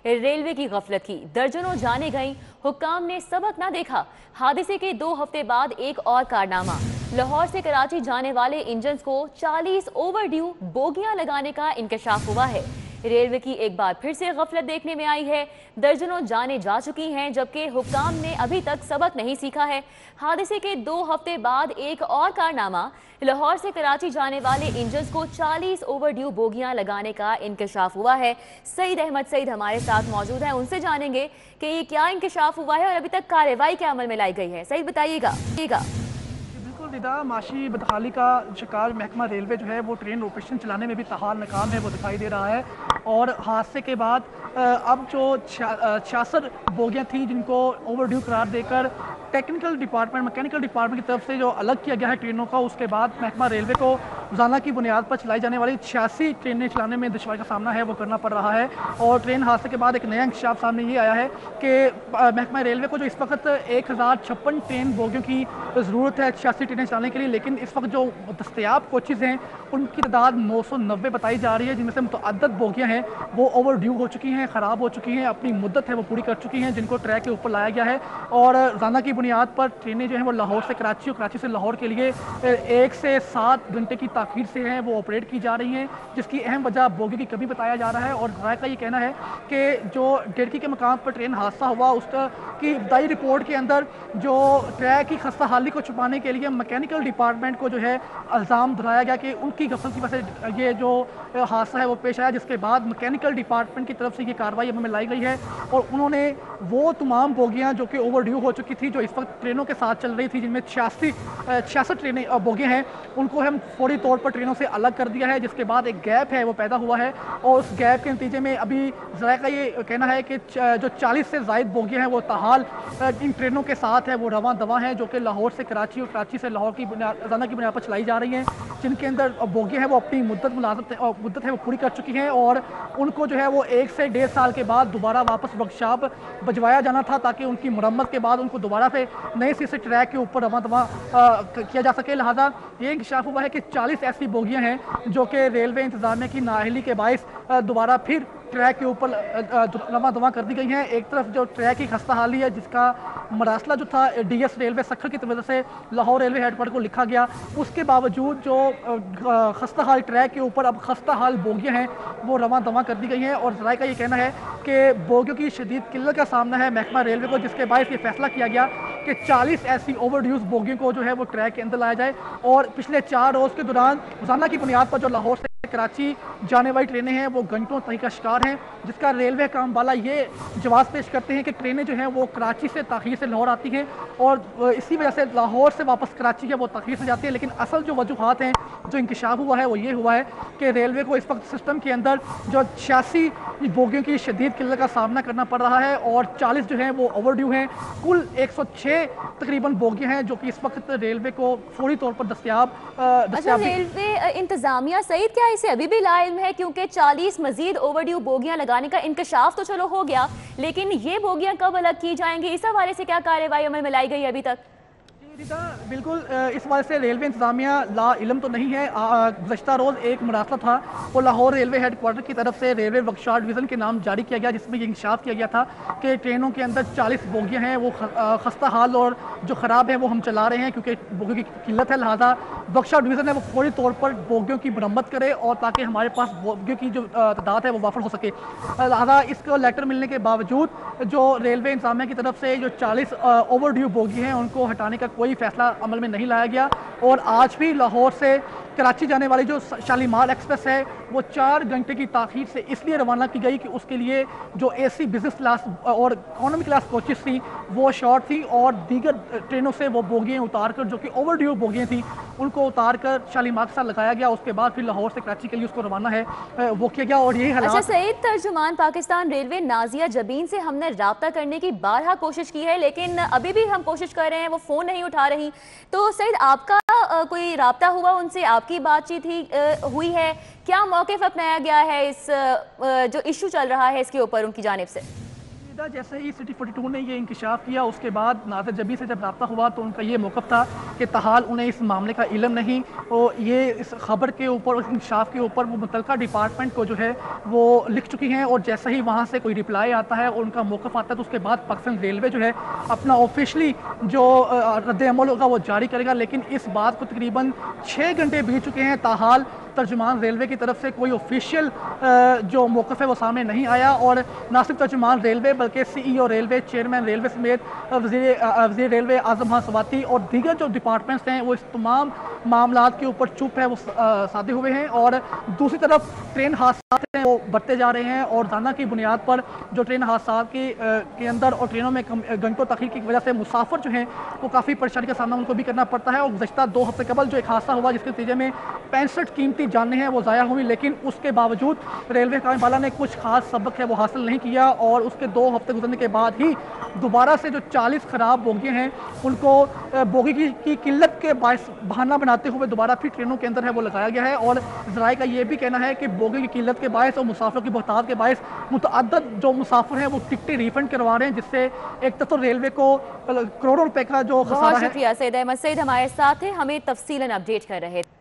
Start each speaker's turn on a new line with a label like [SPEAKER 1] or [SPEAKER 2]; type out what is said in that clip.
[SPEAKER 1] Railway की गफलत की, दर्जनों जाने गईं, हुक्काम ने सबक ना देखा। हादसे के 2 हफ्ते बाद एक और कारनामा, लाहौर से कराची जाने वाले इंजन को 40 ओवरड्यू बोगियां लगाने का इंकशाफ हुआ है। रेलवे की एक बार फिर से गफलत देखने में आई है। दर्जनों जाने जा चुकी हैं, जबकि हुक्काम ने अभी तक सबक नहीं सीखा है। हादसे के 2 हफ्ते बाद एक और कारनामा, लाहौर से कराची जाने वाले इंजन को 40 ओवरड्यू बोगियां लगाने का इंकशाफ हुआ है। सईद अहमद सईद हमारे साथ मौजूद हैं, उनसे जानेंगे कि ये क्या इंकशाफ हुआ है और अभी तक कार्रवाई क्या अमल में लाई गई है। सईद बताइएगा।
[SPEAKER 2] बिल्कुल निदा, माशी बदहाली का शिकार महकमा रेलवे जो है वो ट्रेन ऑपरेशन चलाने में भी ताहाल नाकाम है, वो दिखाई दे रहा है। और हादसे के बाद अब जो 66 बोगियाँ थी जिनको ओवरड्यू करार देकर टेक्निकल डिपार्टमेंट, मैकेनिकल डिपार्टमेंट की तरफ से जो अलग किया गया है ट्रेनों का, उसके बाद महकमा रेलवे को रोजाना की बुनियाद पर चलाई जाने वाली 86 ट्रेनें चलाने में दुश्वारी का सामना है वो करना पड़ रहा है। और ट्रेन हादसे के बाद एक नया इंकशाफ सामने ये आया है कि महकमा रेलवे को जो इस वक्त 1056 ट्रेन बोगियों की ज़रूरत है 86 ट्रेनें चलाने के लिए, लेकिन इस वक्त जो दस्तयाब कोचेज़ हैं उनकी तादाद 990 बताई जा रही है, जिनमें से मुतअद्दद बोगियाँ हैं वो ओवरड्यू हो चुकी हैं, ख़राब हो चुकी हैं, अपनी मुद्दत है वो पूरी कर चुकी हैं, जिनको ट्रैक के ऊपर लाया गया है। और रोज़ाना की बुनियाद पर ट्रेनें जो हैं वो लाहौर से कराची और कराची से लाहौर के लिए 1 से 7 घंटे की ताख़ीर से हैं वो ऑपरेट की जा रही हैं, जिसकी अहम वजह बोगी की कमी बताया जा रहा है। और राय का ये कहना है कि जो डेरकी के मकाम पर ट्रेन हादसा हुआ उसका की इब्तदाई रिपोर्ट के अंदर जो ट्रैक की खस्ता हाली को छुपाने के लिए मैकेनिकल डिपार्टमेंट को जो है इल्ज़ाम दिलाया गया कि उनकी गफलत की वजह से ये जो हादसा है वो पेश आया, जिसके बाद मैकेनिकल डिपार्टमेंट की तरफ से ये कार्रवाई अमल में लाई गई है। और उन्होंने वो तमाम बोगियाँ जो कि ओवरड्यू हो चुकी थी, जो इस वक्त ट्रेनों के साथ चल रही थी, जिनमें 66 ट्रेनें बोगियाँ हैं, उनको हम फौरी तौर पर ट्रेनों से अलग कर दिया है, जिसके बाद एक गैप है वो पैदा हुआ है। और उस गैप के नतीजे में अभी ज़राए का ये कहना है कि जो 40 से ज़ायद बोगियाँ हैं वो ताहाल इन ट्रेनों के साथ है वो रवां दवा हैं, जो कि लाहौर से कराची और कराची से लाहौर की रोज़ाना की बुनियाद पर चलाई जा रही हैं, जिनके अंदर बोगियाँ हैं वो अपनी मुद्दत है वो पूरी कर चुकी हैं। और उनको जो है वो 1 से 1.5 साल के बाद दोबारा वापस वर्कशॉप भिजवाया जाना था, ताकि उनकी मुरम्मत के बाद उनको दोबारा से नए सिरे से ट्रैक के ऊपर रवां दवा किया जा सके। लिहाजा ये इंकशाफ हुआ है कि 40 ऐसी बोगियाँ हैं जो कि रेलवे इंतजामिया की नाअहली के बायस दोबारा फिर ट्रैक के ऊपर रवां दवा कर दी गई हैं। एक तरफ जो ट्रैक की खस्ता हाली है, जिसका मरासला जो था डीएस रेलवे सखर की वजह से लाहौर रेलवे हेडक्वार्टर को लिखा गया, उसके बावजूद जो खस्ता हाल ट्रैक के ऊपर अब खस्ता हाल बोगियाँ हैं वो रवां दवा कर दी गई हैं। और ज़राए का ये कहना है कि बोगियों की शदीद किल्लत का सामना है महकमा रेलवे को, जिसके बायस ये फैसला किया गया कि 40 ऐसी ओवरड्यूज बोगियों को जो है वो ट्रैक के अंदर लाया जाए। और पिछले 4 रोज़ के दौरान रोज़ाना की बुनियाद पर जो लाहौर से कराची जाने वाली ट्रेनें हैं वो घंटों तक का शिकार हैं, जिसका रेलवे काम वाला ये जवाब पेश करते हैं कि ट्रेनें जो हैं वो कराची से ताख़ीर से लाहौर आती हैं और इसी वजह से लाहौर से वापस कराची है वो ताख़ीर से जाती है। लेकिन असल जो वजूहात हैं, जो इंकशाफ हुआ है वो ये हुआ है कि रेलवे को इस वक्त सिस्टम के अंदर जो 86 बोगियों की शदीद किल्लत का सामना करना पड़ रहा है और 40 जो हैं वो ओवरड्यू हैं। कुल 106 तकरीबन बोगियाँ हैं जो कि इस वक्त रेलवे को फौरी तौर पर दस्तयाब।
[SPEAKER 1] अच्छा, रेलवे इंतजामिया सईद क्या इसे अभी भी लाइल्म है? क्योंकि 40 मजीद ओवरड्यू बोगियां लगाने का इंकशाफ तो चलो हो गया, लेकिन ये बोगियां कब अलग की जाएंगी, इस हवाले से क्या कार्रवाई अमल में लाई गई अभी तक?
[SPEAKER 2] बिल्कुल, इस वजह से रेलवे इंतजामिया ला इलम तो नहीं है। गुज़श्ता रोज़ एक मरासला था वो लाहौर रेलवे हेडक्वार्टर की तरफ से रेलवे वर्कशॉप डिवीज़न के नाम जारी किया गया, जिसमें ये इंकशाफ किया गया था कि ट्रेनों के अंदर 40 बोगियाँ हैं वो खस्ता हाल और जो ख़राब है वो हम चला रहे हैं, क्योंकि बोगियों की किल्लत है। लिहाजा वर्कशॉप डिवीज़न है वो फौरी तौर पर बोगियों की मरम्मत करे और ताकि हमारे पास बोगियों की जो तादाद है वो वाफर हो सके। लिहाजा इसको लेटर मिलने के बावजूद जो रेलवे इंतजामिया की तरफ से जो 40 ओवरड्यू बोगी हैं उनको हटाने का कोई फैसला अमल में नहीं लाया गया। और आज भी लाहौर से कराची जाने वाली जो शालीमार एक्सप्रेस है वो 4 घंटे की ताख़ीर से इसलिए रवाना की गई कि उसके लिए जो एसी बिजनेस क्लास और इकोनॉमी क्लास कोचेस थी वो शॉर्ट थी और दीगर ट्रेनों से वो बोगियाँ उतार कर जो कि ओवरड्यू बोगियाँ थी उनको उतार कर शालीमार के साथ लगाया गया। उसके बाद फिर लाहौर से कराची के लिए उसको रवाना है वो किया गया। और यही हालात।
[SPEAKER 1] अच्छा सईद, तर्जुमान पाकिस्तान रेलवे नाजिया जबीन से हमने रब्ता करने की बारहा कोशिश की है, लेकिन अभी भी हम कोशिश कर रहे हैं, वो फ़ोन नहीं उठा रही। तो सईद, आपका कोई रब्ता हुआ उनसे, आपकी बातचीत हुई है? क्या मौक़िफ़ अपनाया गया है इस जो इशू चल रहा है इसके ऊपर उनकी जानिब से?
[SPEAKER 2] निदा जैसे ही सिटी 42 ने ये इंकशाफ किया, उसके बाद नाज़िर जबी से जब रब्ता हुआ तो उनका ये मौक़िफ़ था कि ताहाल उन्हें इस मामले का इल्म नहीं, और ये इस खबर के ऊपर, उस इंकशाफ के ऊपर वो मुतल्लिका डिपार्टमेंट को जो है वो लिख चुकी हैं, और जैसे ही वहाँ से कोई रिप्लाई आता है और उनका मौक़िफ़ आता है तो उसके बाद पाकिस्तान रेलवे जो है अपना ऑफिशली जो रद्द-ए-अमल होगा वो जारी करेगा। लेकिन इस बात को तकरीबन 6 घंटे बीत चुके हैं, ताहाल तर्जुमान रेलवे की तरफ से कोई ऑफिशियल जो मौक़िफ़ है वो सामने नहीं आया, और ना सिर्फ तर्जुमान रेलवे बल्कि CEO रेलवे, चेयरमैन रेलवे समेत वज़ीर रेलवे आज़म खान स्वाति और दीगर जो डिपार्टमेंट्स हैं वो इस तमाम मामलात के ऊपर चुप है, वो साधे हुए हैं। और दूसरी तरफ ट्रेन हादसा हैं वो बढ़ते जा रहे हैं, और दाना की बुनियाद पर जो ट्रेन हादसा के अंदर और ट्रेनों में घंटों तख़ीर की वजह से मुसाफिर जो हैं वो काफ़ी परेशानी का सामना उनको भी करना पड़ता है। और गुज़श्ता 2 हफ्ते कबल जो एक हादसा हुआ जिसके नतीजे में 65 कीमती जानें हैं वो ज़ाया हुई, लेकिन उसके बावजूद रेलवे कार्यवाला ने कुछ खास सबक है वो हासिल नहीं किया, और उसके 2 हफ्ते गुजरने के बाद ही दोबारा से जो 40 ख़राब बोगियाँ हैं उनको बोगी की किल्लत के बायस बहाना बनाते हुए दोबारा फिर ट्रेनों के अंदर है वो लगाया गया है। और ज़राए का ये भी कहना है कि बोगी की किल्लत के बायस और मुसाफिरों की बहुतात के बायस मुतअद्दिद जो मुसाफिर हैं वो टिकटें रिफंड करवा रहे हैं, जिससे एक तो रेलवे को करोड़ों रुपए का जो
[SPEAKER 1] बहुत शुक्रिया सैयद अहमद। सैयद हमारे साथ हैं, हमें तफसीलन अपडेट कर रहे थे।